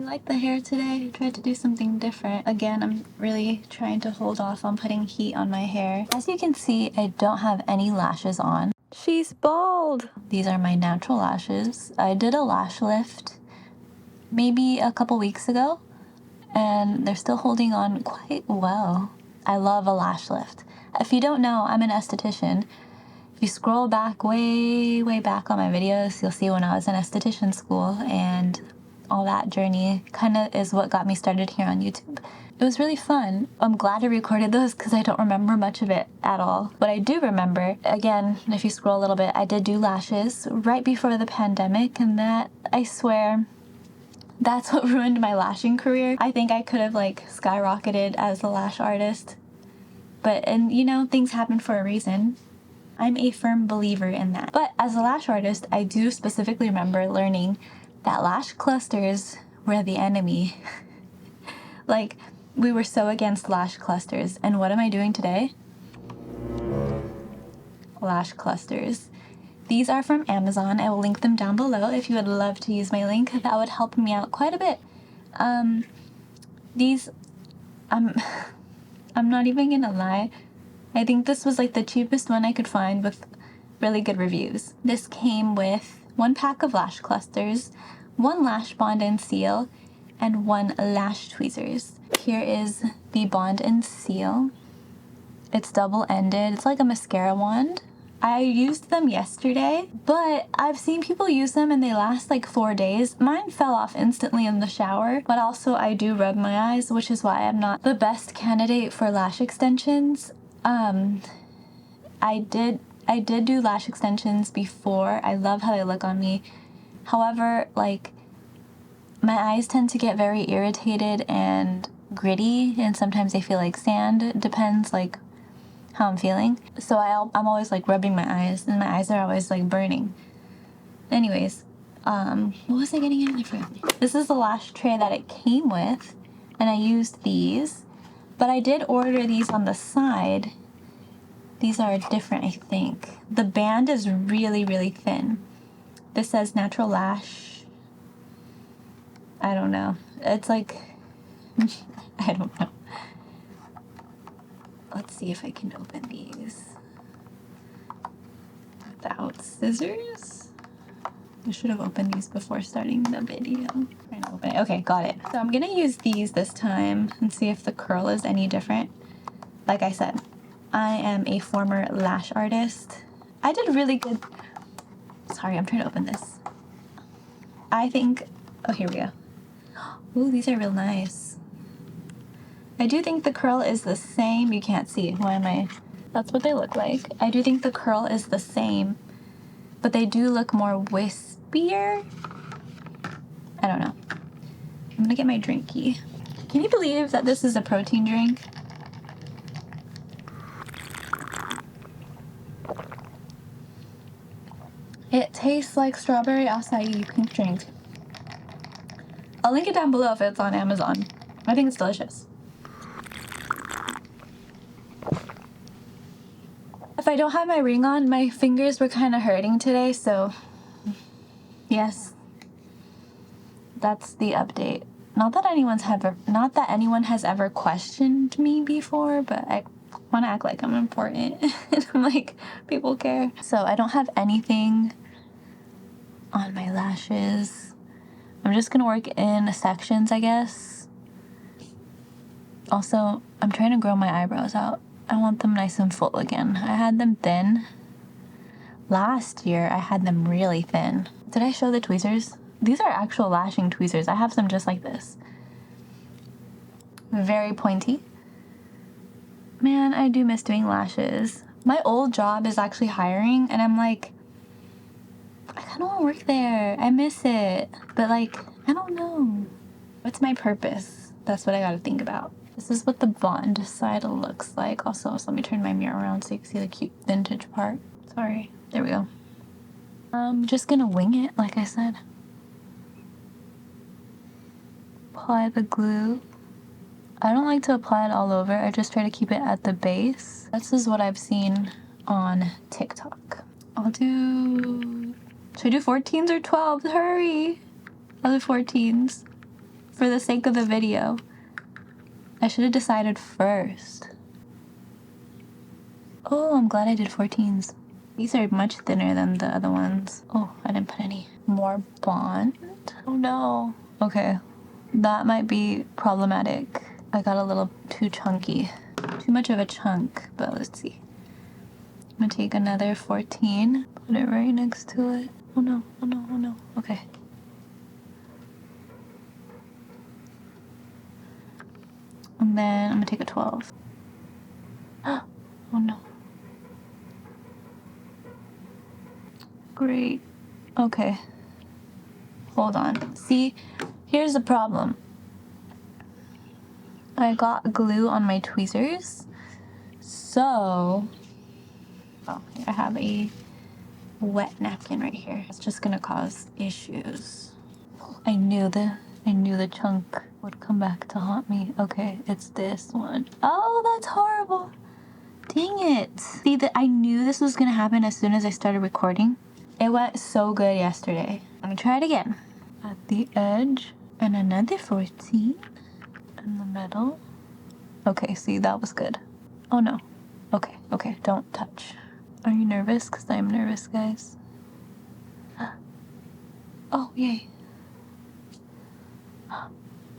I like the hair today. I tried to do something different. Again, I'm really trying to hold off on putting heat on my hair. As you can see, I don't have any lashes on. She's bald! These are my natural lashes. I did a lash lift maybe a couple weeks ago, and they're still holding on quite well. I love a lash lift. If you don't know, I'm an esthetician. If you scroll back way back on my videos, you'll see when I was in esthetician school, and all that journey kind of is what got me started here on YouTube. It was really fun. I'm glad I recorded those because I don't remember much of it at all. What I do remember, again, if you scroll a little bit, I did do lashes right before the pandemic, and that, I swear, that's what ruined my lashing career. I think I could have skyrocketed as a lash artist, and you know, things happen for a reason. I'm a firm believer in that. But as a lash artist, I do specifically remember learning that lash clusters were the enemy. We were so against lash clusters. And what am I doing today? Lash clusters. These are from Amazon. I will link them down below if you would love to use my link. That would help me out quite a bit. I'm not even gonna lie. I think this was the cheapest one I could find with really good reviews. This came with 1 pack of lash clusters, 1 lash bond and seal, and 1 lash tweezers. Here is the bond and seal. It's double-ended. It's like a mascara wand. I used them yesterday, but I've seen people use them and they last 4 days. Mine fell off instantly in the shower, but also I do rub my eyes, which is why I'm not the best candidate for lash extensions. I did do lash extensions before. I love how they look on me. However, my eyes tend to get very irritated and gritty, and sometimes they feel like sand. It depends how I'm feeling. So I'm always rubbing my eyes, and my eyes are always burning. Anyways, what was I getting at? I forgot. This is the lash tray that it came with, and I used these. But I did order these on the side. These are different, I think. The band is really thin. This says natural lash. I don't know. It's I don't know. Let's see if I can open these without scissors. I should have opened these before starting the video. Trying to open it. Okay, got it. So I'm gonna use these this time and see if the curl is any different. Like I said, I am a former lash artist. I did really good. Sorry, I'm trying to open this. I think, oh, here we go. Ooh, these are real nice. I do think the curl is the same. You can't see. Why am I? That's what they look like. I do think the curl is the same, but they do look more wispier. I don't know. I'm gonna get my drinky. Can you believe that this is a protein drink? It tastes like strawberry acai pink drink. I'll link it down below if it's on Amazon. I think it's delicious. If I don't have my ring on, my fingers were kind of hurting today, so yes, that's the update. Not that anyone has ever questioned me before, but I want to act like I'm important. And people care. So I don't have anything on my lashes. I'm just gonna work in sections, I guess. Also, I'm trying to grow my eyebrows out. I want them nice and full again. I had them thin. Last year, I had them really thin. Did I show the tweezers? These are actual lashing tweezers. I have some just like this. Very pointy. Man, I do miss doing lashes. My old job is actually hiring, and I'm I kind of want to work there. I miss it. But I don't know. What's my purpose? That's what I gotta think about. This is what the bond side looks like. Also, so let me turn my mirror around so you can see the cute vintage part. Sorry. There we go. I'm just gonna wing it, like I said. Apply the glue. I don't like to apply it all over. I just try to keep it at the base. This is what I've seen on TikTok. Should I do 14s or 12s? Hurry! I'll do 14s. for the sake of the video. I should have decided first. Oh, I'm glad I did 14s. These are much thinner than the other ones. Oh, I didn't put any more bond. Oh no. Okay, that might be problematic. I got a little too chunky. Too much of a chunk, but let's see. I'm gonna take another 14, put it right next to it. Oh no, oh no, oh no. Okay. And then I'm gonna take a 12. Oh no. Great. Okay. Hold on. See, here's the problem. I got glue on my tweezers. So, oh, I have a wet napkin right here. It's just gonna cause issues. I knew the chunk would come back to haunt me. Okay, it's this one. Oh, that's horrible. Dang it. See, that I knew this was gonna happen as soon as I started recording. It went so good yesterday. I'm gonna try it again. At the edge, and another 14 in the middle. Okay, see, that was good. Oh no. Okay, don't touch. Are you nervous? Because I'm nervous, guys. Oh, yay.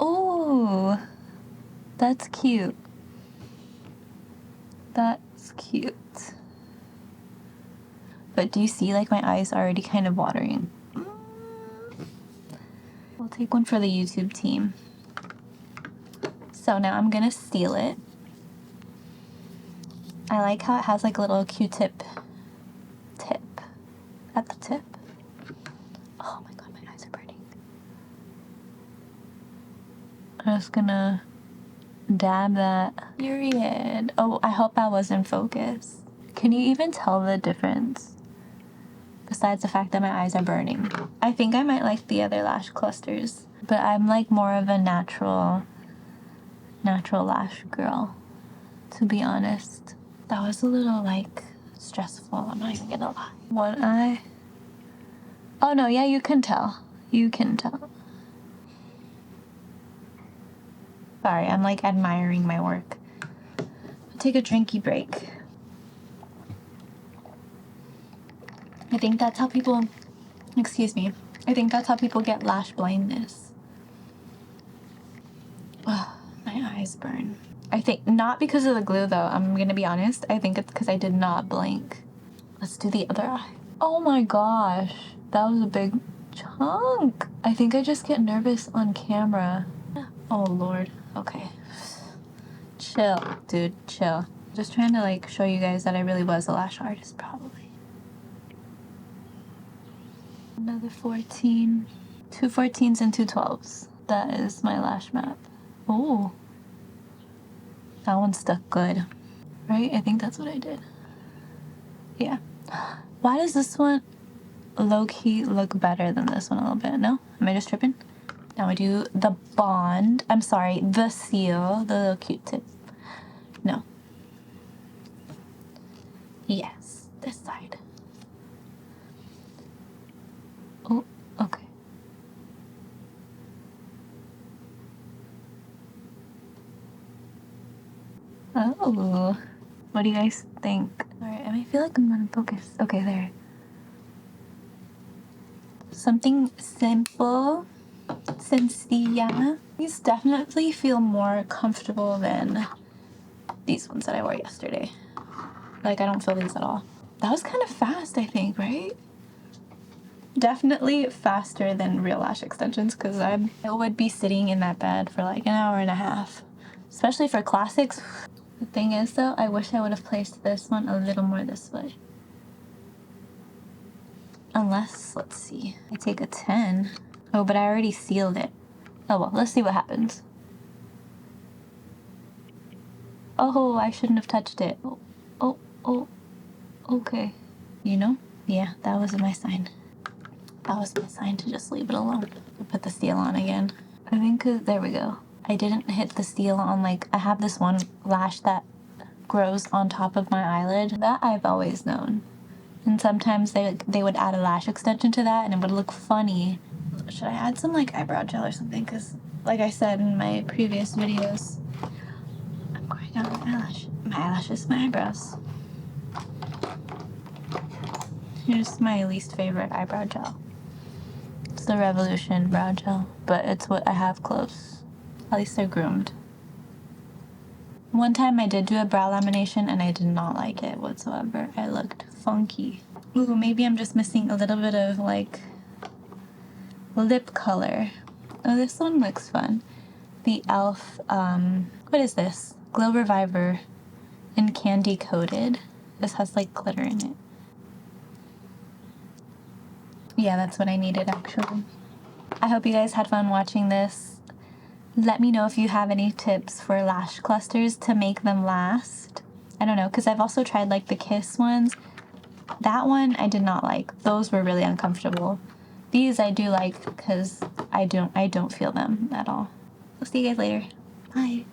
Oh, that's cute. That's cute. But do you see, like, my eyes are already kind of watering? We'll take one for the YouTube team. So now I'm gonna seal it. I like how it has like a little Q-tip tip at the tip. Oh my god, my eyes are burning. I'm just gonna dab that. Period. Oh, I hope I was in focus. Can you even tell the difference? Besides the fact that my eyes are burning. I think I might like the other lash clusters, but I'm like more of a natural lash girl, to be honest. That was a little like stressful, I'm not even gonna lie. One eye. Oh no, yeah, you can tell. You can tell. Sorry, I'm like admiring my work. I'll take a drinky break. I think that's how people, I think that's how people get lash blindness. Oh, my eyes burn. I think, not because of the glue though, I'm gonna be honest. I think it's because I did not blink. Let's do the other eye. Oh my gosh, that was a big chunk. I think I just get nervous on camera. Oh Lord, okay. Chill, dude, chill. Just trying to like show you guys that I really was a lash artist probably. Another 14. 2 14s and 2 12s. That is my lash map. Oh. That one stuck good. Right? I think that's what I did. Yeah. Why does this one low-key look better than this one a little bit? No? Am I just tripping? Now I do the bond. I'm sorry, the seal. The little Q-tip. No. Yes. This side. Oh, okay. Oh, what do you guys think? Alright, I feel like I'm not in focus. Okay, there. Something simple, sencilla. These definitely feel more comfortable than these ones that I wore yesterday. Like, I don't feel these at all. That was kind of fast, I think, right? Definitely faster than real lash extensions because I would be sitting in that bed for like an hour and a half. Especially for classics. The thing is though, I wish I would have placed this one a little more this way. Unless, let's see, I take a 10. Oh, but I already sealed it. Oh well, let's see what happens. Oh, I shouldn't have touched it. Oh, okay. You know? Yeah, that was my sign. That was my sign to just leave it alone. I put the seal on again. I think, there we go. I didn't hit the seal on, like, I have this one lash that grows on top of my eyelid. That I've always known. And sometimes they would add a lash extension to that and it would look funny. Should I add some, like, eyebrow gel or something? Because like I said in my previous videos, I'm going down my eyelashes, my eyebrows. Here's my least favorite eyebrow gel. It's the Revolution brow gel, but it's what I have close. At least they're groomed. One time I did do a brow lamination and I did not like it whatsoever. I looked funky. Ooh, maybe I'm just missing a little bit of like lip color. Oh, this one looks fun. The e.l.f. What is this? Glow Reviver in Candy Coated. This has like glitter in it. Yeah, that's what I needed actually. I hope you guys had fun watching this. Let me know if you have any tips for lash clusters to make them last. I don't know, because I've also tried like the Kiss ones. That one I did not like. Those were really uncomfortable. These I do like because I don't feel them at all. I'll see you guys later. Bye.